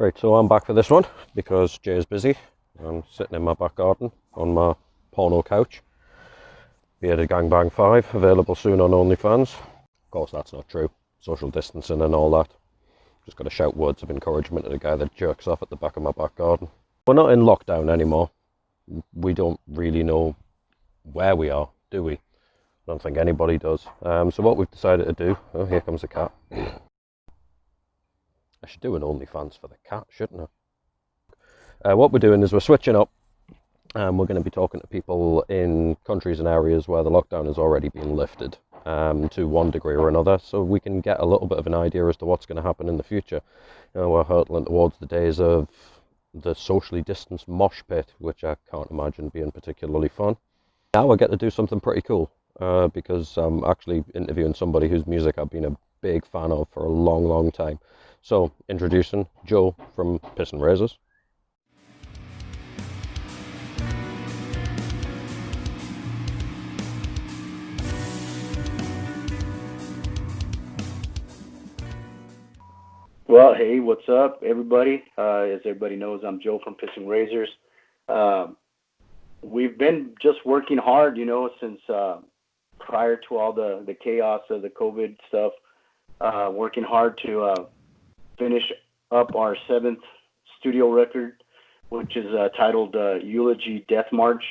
Right, so I'm back for this one because Jay's busy. I'm sitting in my back garden on my porno couch. Bearded Gangbang 5, available soon on OnlyFans. Of course, that's not true. Social distancing and all that. Just got to shout words of encouragement to the guy that jerks off at the back of my back garden. We're not in lockdown anymore. We don't really know where we are, do we? I don't think anybody does. So what we've decided to do... Oh, here comes the cat. I should do an OnlyFans for the cat, shouldn't I? What we're doing is we're switching up, and we're going to be talking to people in countries and areas where the lockdown has already been lifted to one degree or another, so we can get a little bit of an idea as to what's going to happen in the future. We're hurtling towards the days of the socially distanced mosh pit, which I can't imagine being particularly fun. Now I get to do something pretty cool, because I'm actually interviewing somebody whose music I've been a big fan of for a long time. So, introducing Joe from Piss and Razors. Well, hey, what's up, everybody? As everybody knows, I'm Joe from Piss and Razors. We've been just working hard, since prior to all the chaos of the COVID stuff, working hard to finish up our 7th studio record, which is titled Eulogy Death March.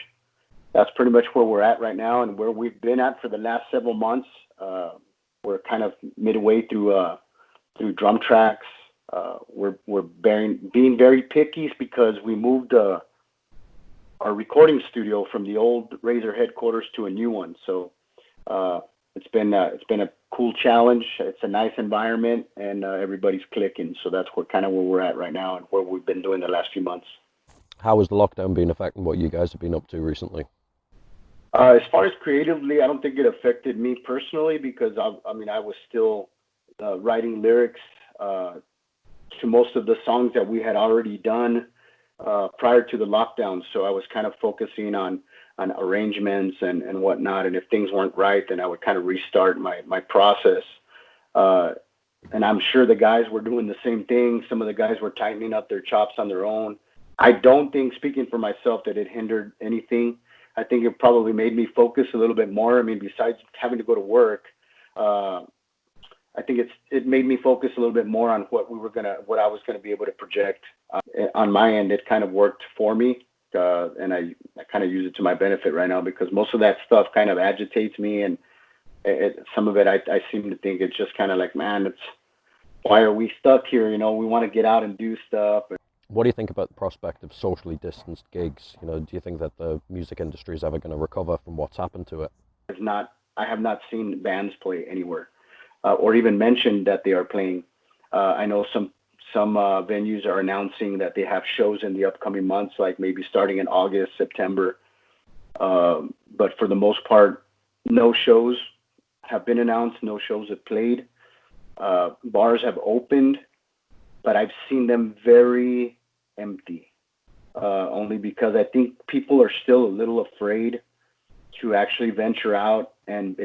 That's pretty much where we're at right now and where we've been at for the last several months. We're kind of midway through drum tracks. We're being very picky because we moved our recording studio from the old Razor headquarters to a new one. So it's been a cool challenge. It's a nice environment, and everybody's clicking. So that's where we're at right now and where we've been doing the last few months. How has the lockdown been affecting what you guys have been up to recently? As far as creatively, I don't think it affected me personally because I was still writing lyrics to most of the songs that we had already done prior to the lockdown. So I was kind of focusing on arrangements and whatnot. And if things weren't right, then I would kind of restart my process. And I'm sure the guys were doing the same thing. Some of the guys were tightening up their chops on their own. I don't think, speaking for myself, that it hindered anything. I think it probably made me focus a little bit more. I mean, besides having to go to work, I think it made me focus a little bit more on what I was gonna be able to project. On my end, it kind of worked for me, and I kind of use it to my benefit right now because most of that stuff kind of agitates me, and some of it I seem to think it's just kind of like, man, why are we stuck here? We want to get out and do stuff. What do you think about the prospect of socially distanced gigs? Do you think that the music industry is ever going to recover from what's happened to it? I have not seen bands play anywhere, or even mentioned that they are playing. I know some venues are announcing that they have shows in the upcoming months, like maybe starting in August, September. But for the most part, no shows have been announced. No shows have played. Bars have opened, but I've seen them very empty, only because I think people are still a little afraid to actually venture out and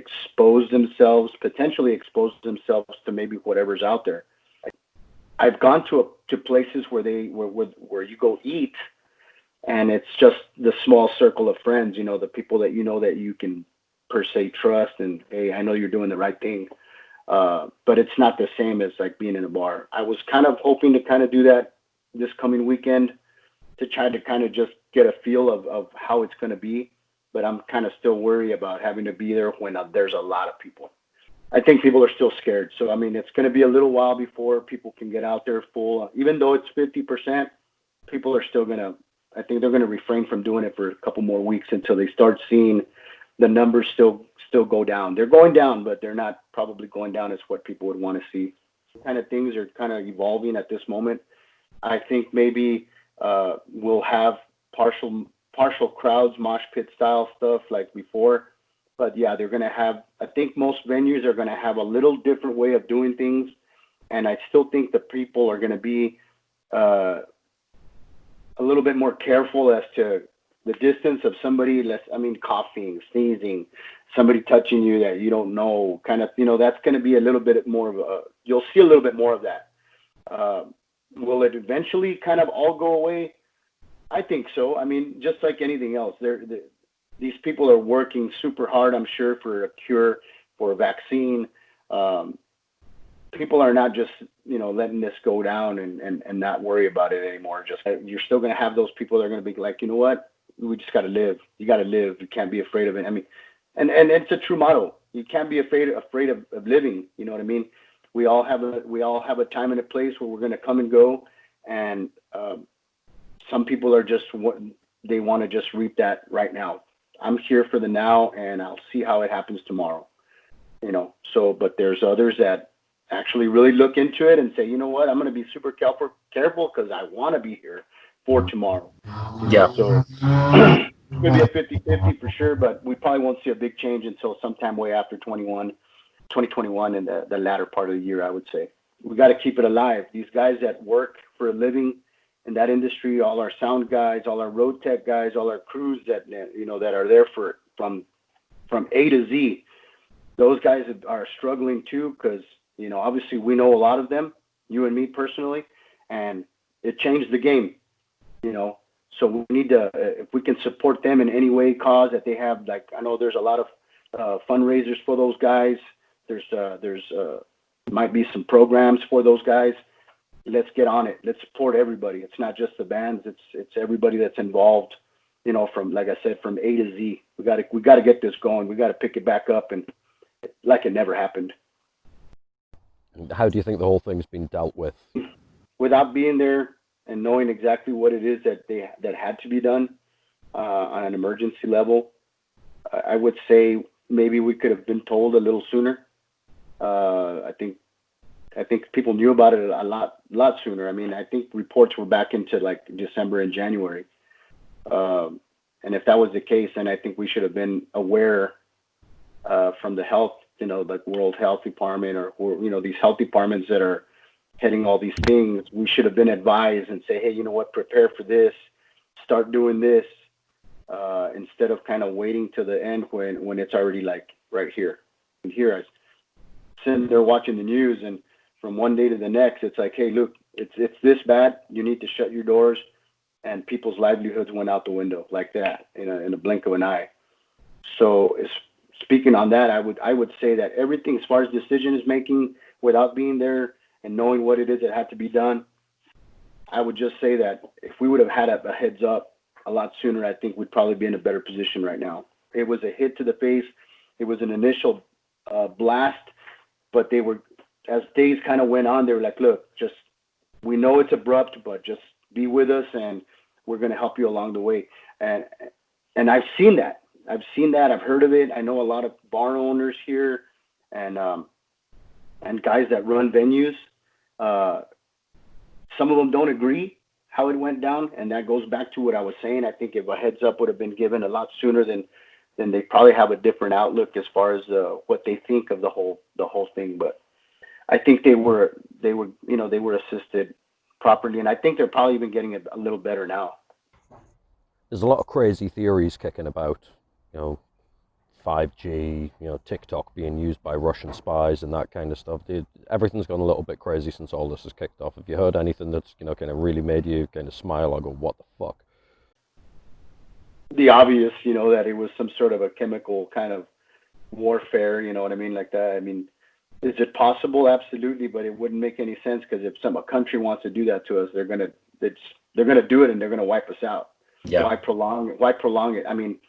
potentially expose themselves to maybe whatever's out there. I've gone to places where you go eat, and it's just the small circle of friends, the people that that you can per se trust, and hey, I know you're doing the right thing. But it's not the same as like being in a bar. I was kind of hoping to kind of do that this coming weekend to try to kind of just get a feel of how it's going to be. But I'm kind of still worried about having to be there when there's a lot of people. I think people are still scared. So, it's going to be a little while before people can get out there full. Even though it's 50%, people are still I think they're going to refrain from doing it for a couple more weeks until they start seeing the numbers still go down. They're going down, but they're not probably going down as what people would want to see. Kind of things are kind of evolving at this moment. I think maybe we'll have partial crowds, mosh pit style stuff like before. But yeah, they're going to have, I think most venues are going to have a little different way of doing things. And I still think the people are going to be a little bit more careful as to the distance of somebody, coughing, sneezing, somebody touching you that you don't know, kind of, that's going to be a little bit more of you'll see a little bit more of that. Will it eventually kind of all go away? I think so. I mean, just like anything else, these people are working super hard, I'm sure, for a cure, for a vaccine. Um, People are not just, letting this go down and not worry about it anymore. Just you're still going to have those people that are going to be like, you know what, we just got to live. You got to live. You can't be afraid of it. I mean, and it's a true motto. You can't be afraid of living. You know what I mean? We all have a time and a place where we're going to come and go, and some people are just they want to just reap that right now. I'm here for the now, and I'll see how it happens tomorrow. So, but there's others that actually really look into it and say, you know what, I'm going to be super careful because I want to be here for tomorrow. Yeah. So it's going to be a 50-50 for sure, but we probably won't see a big change until sometime way after 2021 and the latter part of the year, I would say. We got to keep it alive. These guys that work for a living in that industry, all our sound guys, all our road tech guys, all our crews that that are there from A to Z, those guys are struggling too because obviously we know a lot of them, you and me personally, and it changed the game. So we need to, if we can support them in any way, cause that they have. Like I know there's a lot of fundraisers for those guys. There's might be some programs for those guys. Let's get on it. Let's support everybody. It's not just the bands. It's everybody that's involved. From, like I said, from A to Z. We got to get this going. We got to pick it back up and like it never happened. How do you think the whole thing's been dealt with? Without being there and knowing exactly what it is that had to be done on an emergency level, I would say maybe we could have been told a little sooner. I think people knew about it a lot sooner. I mean, I think reports were back into like December and January. And if that was the case, then I think we should have been aware from the health, like World Health Department or these health departments that are heading all these things. We should have been advised and say, hey, you know what, prepare for this, start doing this, instead of kind of waiting to the end when it's already like right here. And here I was sitting there watching the news, and from one day to the next, it's like, hey, look, it's this bad. You need to shut your doors, and people's livelihoods went out the window like that in a blink of an eye. So speaking on that, I would say that everything as far as decisions making without being there and knowing what it is that had to be done, I would just say that if we would have had a heads up a lot sooner, I think we'd probably be in a better position right now. It was a hit to the face. It was an initial blast, but they were, as days kind of went on, they were like, look, we know it's abrupt, but just be with us and we're going to help you along the way. And I've seen that. I've heard of it. I know a lot of bar owners here and guys that run venues. Some of them don't agree how it went down, and that goes back to what I was saying. I think if a heads up would have been given a lot sooner, then they probably have a different outlook as far as what they think of the whole thing. But I think they were assisted properly, and I think they're probably even getting a little better now. There's a lot of crazy theories kicking about, 5G, TikTok being used by Russian spies and that kind of stuff. Everything's gone a little bit crazy since all this has kicked off. Have you heard anything that's, kind of really made you kind of smile or go, what the fuck? The obvious, that it was some sort of a chemical kind of warfare, you know what I mean, like that. I mean, is it possible? Absolutely, but it wouldn't make any sense because if a country wants to do that to us, they're gonna do it and they're gonna wipe us out. Yeah. Why prolong it? I mean,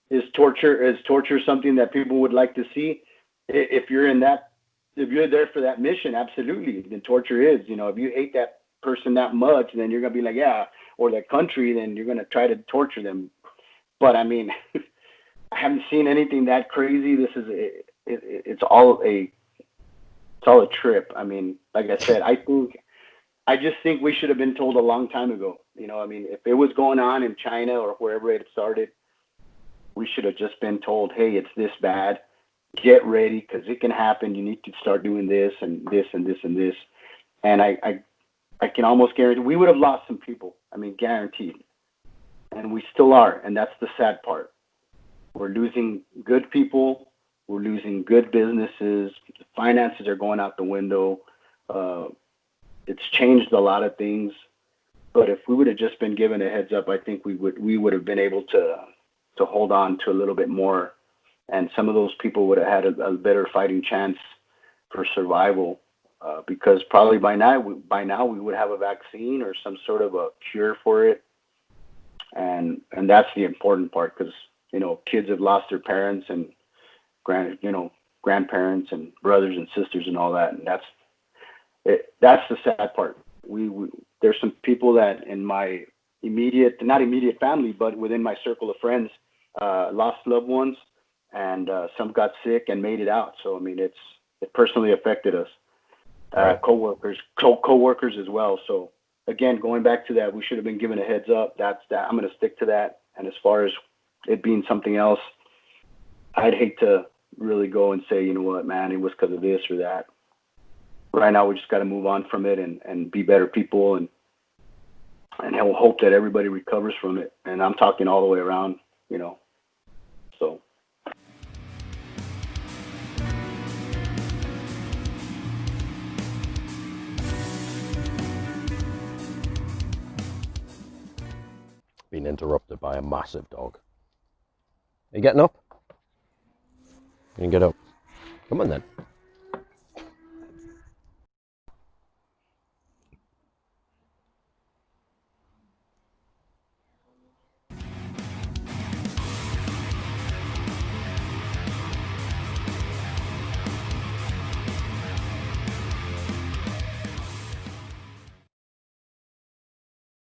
is torture something that people would like to see? If you're there for that mission, absolutely. Then torture is, if you hate that person that much, then you're gonna be like, yeah, or that country, then you're gonna try to torture them. But I mean, I haven't seen anything that crazy. It's all a trip. I mean, like I said, I just think we should have been told a long time ago. I mean, if it was going on in China or wherever it started, we should have just been told, hey, it's this bad. Get ready because it can happen. You need to start doing this and this and this and this. And I can almost guarantee we would have lost some people. I mean, guaranteed. And we still are. And that's the sad part. We're losing good people. We're losing good businesses. The finances are going out the window. it's changed a lot of things. But if we would have just been given a heads up, I think we would have been able to hold on to a little bit more, and some of those people would have had a better fighting chance for survival. Because probably by now we would have a vaccine or some sort of a cure for it, and that's the important part, because kids have lost their parents and grandparents and brothers and sisters and all that, and that's the sad part. We there's some people that in my not immediate family, but within my circle of friends, lost loved ones, and some got sick and made it out. So I mean, it personally affected us. Right. Co-workers as well. So again, going back to that, we should have been given a heads up. That's that. I'm going to stick to that. And as far as it being something else, I'd hate to really go and say, you know what, man, it was because of this or that. Right now, we just got to move on from it and be better people, and we'll hope that everybody recovers from it. And I'm talking all the way around, so. Being interrupted by a massive dog. Are you getting up? You can get up. Come on then.